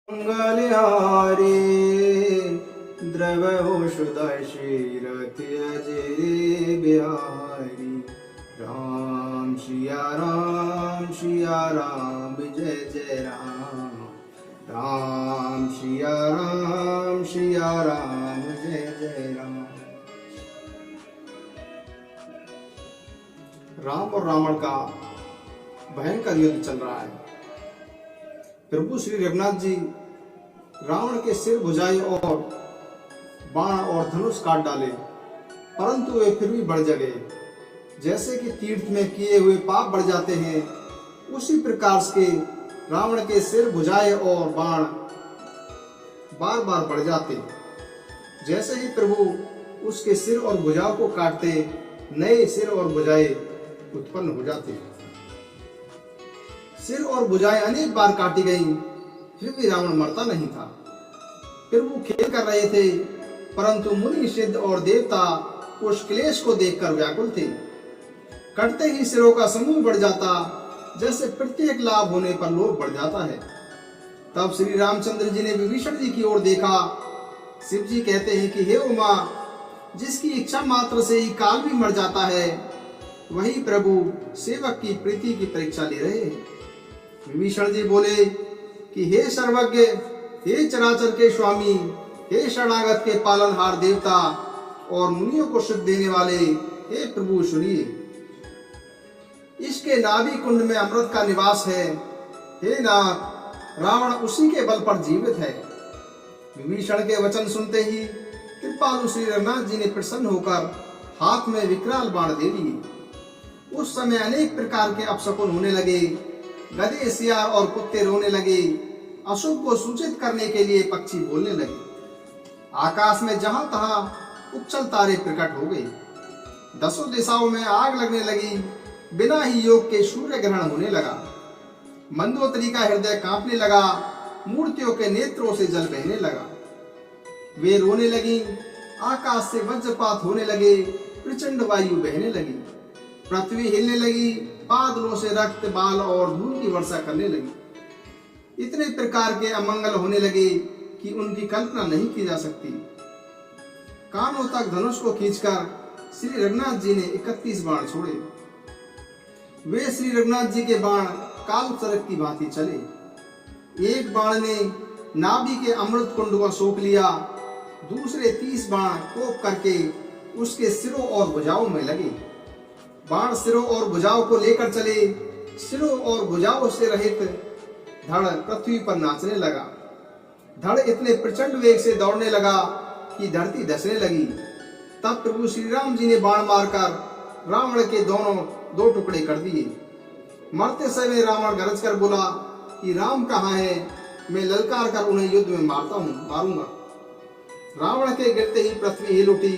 मंगलहारी द्रवहुषदशि रथ अजय बिहारी। राम सिया राम जय जय राम। राम सिया राम जय जय राम। राम और रावण का भयंकर युद्ध चल रहा है। प्रभु श्री रघुनाथ जी रावण के सिर भुजाई और बाण और धनुष काट डाले, परंतु वे फिर भी बढ़ जगे। जैसे कि तीर्थ में किए हुए पाप बढ़ जाते हैं, उसी प्रकार से रावण के सिर भुजाए और बाण बार बार बढ़ जाते। जैसे ही प्रभु उसके सिर और भुजाओं को काटते, नए सिर और भुजाएं उत्पन्न हो जाते। सिर और भुजाएं अनेक बार काटी गईं, फिर भी रावण मरता नहीं था। प्रभु खेल कर रहे थे, परंतु मुनि सिद्ध और देवता उस क्लेश को देखकर व्याकुल थे। कटते ही सिरों का समूह बढ़ जाता, जैसे प्रत्येक लाभ होने पर लोभ बढ़ जाता है। तब श्री रामचंद्र जी ने विभीषण जी की ओर देखा। शिव जी कहते हैं कि हे उमा, जिसकी इच्छा मात्र से ही काल भी मर जाता है, वही प्रभु सेवक की प्रीति की परीक्षा ले रहे हैं। विभीषण जी बोले कि हे सर्वज्ञ, हे चराचर के स्वामी, हे शरणागत के पालनहार देवता और मुनियों को सुख देने वाले, हे प्रभु सुनिए। इसके नाभि कुंड में अमृत का निवास है। हे नाथ, रावण उसी के बल पर जीवित है। विभीषण के वचन सुनते ही कृपालु श्री रघुनाथ जी ने प्रसन्न होकर हाथ में विकराल बाण दे दिए। उस समय अनेक प्रकार के अपशकुन होने लगे। गधे, सियार और कुत्ते रोने लगे। अशुभ को सूचित करने के लिए पक्षी बोलने लगे। आकाश में जहां तहां उच्छल तारे प्रकट हो गए। दसों दिशाओं में आग लगने लगी। बिना ही योग के सूर्य ग्रहण होने लगा। मंदोदरी का हृदय कांपने लगा। मूर्तियों के नेत्रों से जल बहने लगा। वे रोने लगी। आकाश से वज्रपात होने लगे। प्रचंड वायु बहने लगी। पृथ्वी हिलने लगी। बादलों से रक्त, बाल और धूल की वर्षा करने लगी। इतने प्रकार के अमंगल होने लगे कि उनकी कल्पना नहीं की जा सकती। कानों तक धनुष को खींचकर श्री रघुनाथ जी ने 31 बाण छोड़े। वे श्री रघुनाथ जी के बाण काल सरक की भांति चले। एक बाण ने नाभि के अमृत कुंड को सोख लिया। दूसरे 30 बाण कोप करके उसके सिरों और भुजाओं में लगे। बाण सिरों और भुजाओं को लेकर चले। सिरों और भुजाओं से रहित धड़ पृथ्वी पर नाचने लगा। धड़ इतने प्रचंड वेग से दौड़ने लगा कि धरती धसने लगी। तब प्रभु श्री राम जी ने बाण मारकर रावण के दो टुकड़े कर दिए। मरते समय रावण गरज कर बोला कि राम कहाँ है, मैं ललकार कर उन्हें युद्ध में मारूंगा। रावण के गिरते ही पृथ्वी हिल उठी।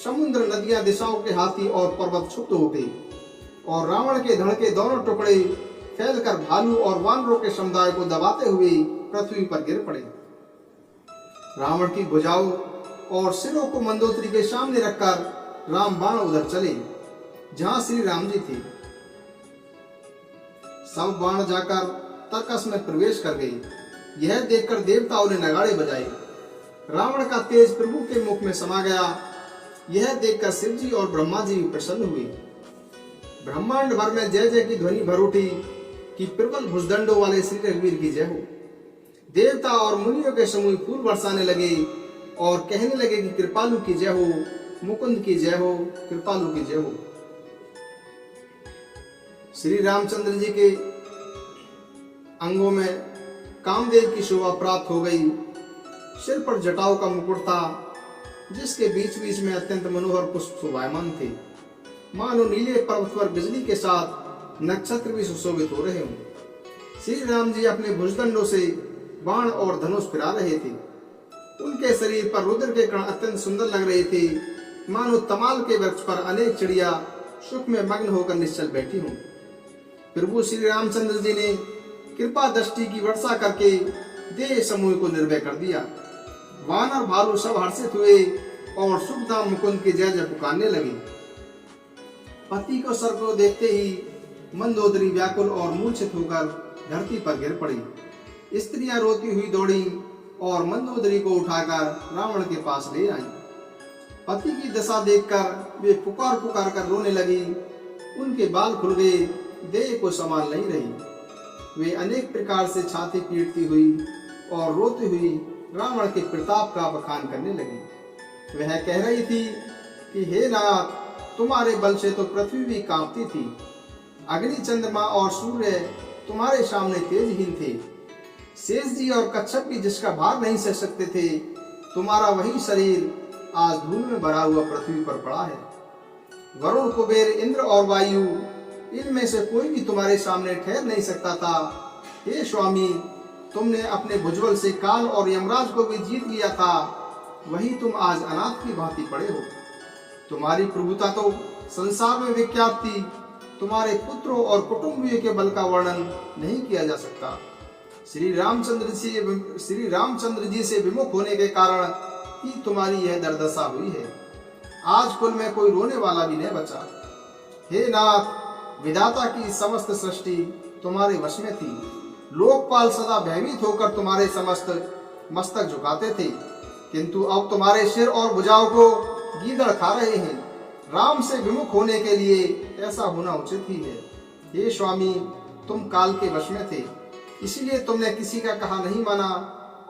समुद्र, नदियां, दिशाओं के हाथी और पर्वत क्षुब्ध हो गए और रावण के धड़ के दोनों टुकड़े फैलकर भालू और वानरों के समुदाय को दबाते हुए पृथ्वी पर गिर पड़े। रावण की भुजाओं और सिरों को मंदोदरी के सामने रखकर राम बाण उधर चले जहां श्री राम जी थे। सब बाण जाकर तर्कस में प्रवेश कर गए। यह देखकर देवताओं ने नगाड़े बजाए। रावण का तेज प्रभु के मुख में समा गया। यह देखकर शिव जी और ब्रह्मा जी प्रसन्न हुए। ब्रह्मांड भर में जय जय की ध्वनि भर उठी कि प्रबल भुजदंडों वाले श्री रघुवीर की जय हो। देवता और मुनियों के समूह फूल बरसाने लगे और कहने लगे कि कृपालु की जय हो, मुकुंद की जय हो, कृपालु की जय हो। श्री रामचंद्र जी के अंगों में कामदेव की शोभा प्राप्त हो गई। सिर पर जटाओं का मुकुट था, जिसके बीच बीच में अत्यंत मनोहर पुष्प शोभायमान थे। मानो नीले पर्वत पर बिजली के साथ नक्षत्र भी सुशोभित हो रहे हों। श्री राम जी अपने भुजदंडों से बाण और धनुष फिरा रहे थे। उनके शरीर पर रुद्र के कण अत्यंत सुंदर लग रहे थे। मानो तमाल के वृक्ष पर अनेक चिड़िया सुख में मग्न होकर निश्चल बैठी हों। प्रभु श्री रामचंद्र जी ने कृपा दृष्टि की वर्षा करके देह समूह को निर्भय कर दिया। वानर, भालू सब हर्षित हुए और सुखधाम मुकुंद की जय जय पुकारने लगे। पति को सर को देखते ही मंदोदरी व्याकुल और मूर्छित होकर धरती पर गिर पड़ी। स्त्रियां रोती हुई दौड़ी और मंदोदरी को उठाकर रावण के पास ले आई। पति की दशा देखकर वे पुकार पुकार कर रोने लगी। उनके बाल खुल गए, देह को संभाल नहीं रही। वे अनेक प्रकार से छाती पीटती हुई और रोती हुई रावण के प्रताप का बखान करने लगी। वह कह रही थी कि हे नाथ, तुम्हारे बल से तो पृथ्वी भी कांपती थी। अग्नि, चंद्रमा और सूर्य तुम्हारे सामने तेजहीन थे। शेष जी और कच्छप भी जिसका भार नहीं सह सकते थे, तुम्हारा वही शरीर आज धूल में भरा हुआ पृथ्वी पर पड़ा है। वरुण, कुबेर, इंद्र और वायु, इनमें से कोई भी तुम्हारे सामने ठहर नहीं सकता था। हे स्वामी, तुमने अपने भुजबल से काल और यमराज को भी जीत लिया था, वही तुम आज अनाथ की भांति पड़े हो। तुम्हारी प्रभुता तो संसार में विख्यात थी। तुम्हारे पुत्रों और कुटुंबियों के बल का वर्णन नहीं किया जा सकता। श्री रामचंद्र जी से विमुख होने के कारण ही तुम्हारी यह दुर्दशा हुई है। आज कुल में कोई रोने वाला भी नहीं बचा। हे नाथ, विधाता की समस्त सृष्टि तुम्हारे वश में थी। लोकपाल सदा भयभीत होकर तुम्हारे समस्त मस्तक झुकाते थे, किंतु अब तुम्हारे सिर और भुजाओं को गीदड़ खा रहे हैं। राम से विमुख होने के लिए ऐसा होना उचित ही है। हे स्वामी, तुम काल के वश में थे, इसलिए तुमने किसी का कहा नहीं माना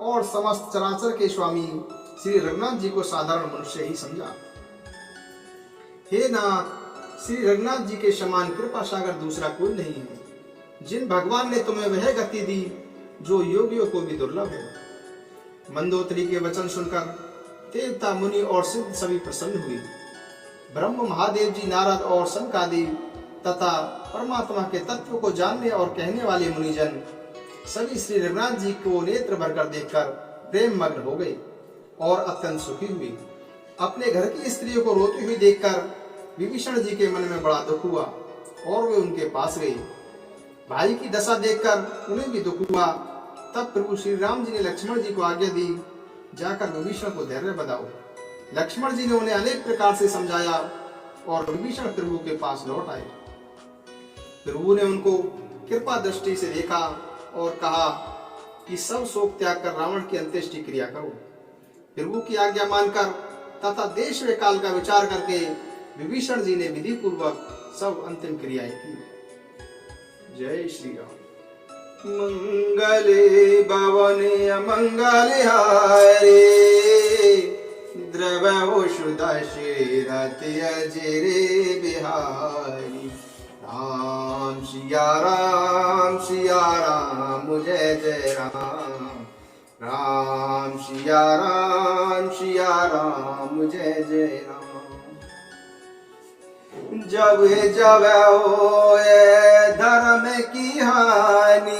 और समस्त चराचर के स्वामी श्री रघुनाथ जी को साधारण मनुष्य ही समझा। हे नाथ, श्री रघुनाथ जी के समान कृपा सागर दूसरा कोई नहीं है। जिन भगवान ने तुम्हें वह गति दी जो योगियों को भी दुर्लभ है। मंदोदरी के वचन सुनकर देवता, मुनि और सिद्ध सभी प्रसन्न हुए। ब्रह्म, महादेव जी, नारद और सनकादि तथा परमात्मा के तत्व को जानने और कहने वाले मुनिजन सभी श्री रघुनाथ जी को नेत्र भरकर देखकर प्रेम मग्न हो गए और अत्यंत सुखी हुए। अपने घर की स्त्रियों को रोती हुई देखकर विभीषण जी के मन में बड़ा दुख हुआ और वे उनके पास गए। भाई की दशा देखकर उन्हें भी दुख हुआ। तब प्रभु श्री राम जी ने लक्ष्मण जी को आज्ञा दी, जाकर विभीषण को धैर्य बधाओ। लक्ष्मण जी ने उन्हें अनेक प्रकार से समझाया और विभीषण प्रभु के पास लौट आए। प्रभु ने उनको कृपा दृष्टि से देखा और कहा कि सब शोक त्याग कर रावण की अंत्येष्टि क्रिया करो। प्रभु की आज्ञा मानकर तथा देश व काल का विचार करके विभीषण जी ने विधि पूर्वक सब अंतिम क्रियाएं की। जय श्री राम। मंगले भवने अमंगले हारे, द्रवो सुदशरथ अजरे बिहारी। राम सिया राम, सिया राम, जय जय राम। राम सिया राम, सिया राम, जय जय राम। जब जब होए धर्म की हानि,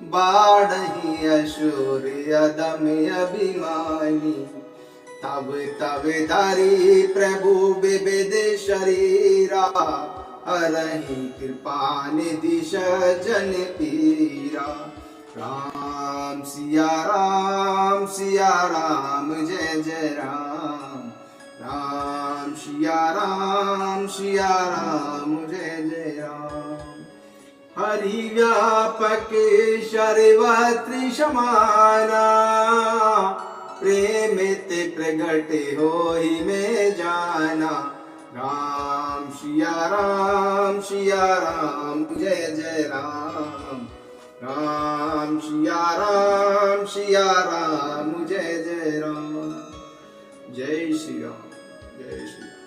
बाढ़ी असुर अदम अभिमानी। तब तब धरी प्रभु विविध शरीरा, हरहि कृपा निधि सजन पीरा। राम सिया राम, सिया राम, जय जय राम। राम सिया राम, सिया राम, जय जय राम। हरि व्यापक सर्वत्र समाना, प्रेम ते प्रगट होहि में जाना। राम सिया राम, सिया राम, जय जय राम। राम सिया राम, सिया राम, जय जय राम। जय श्री राम, जय श्री राम।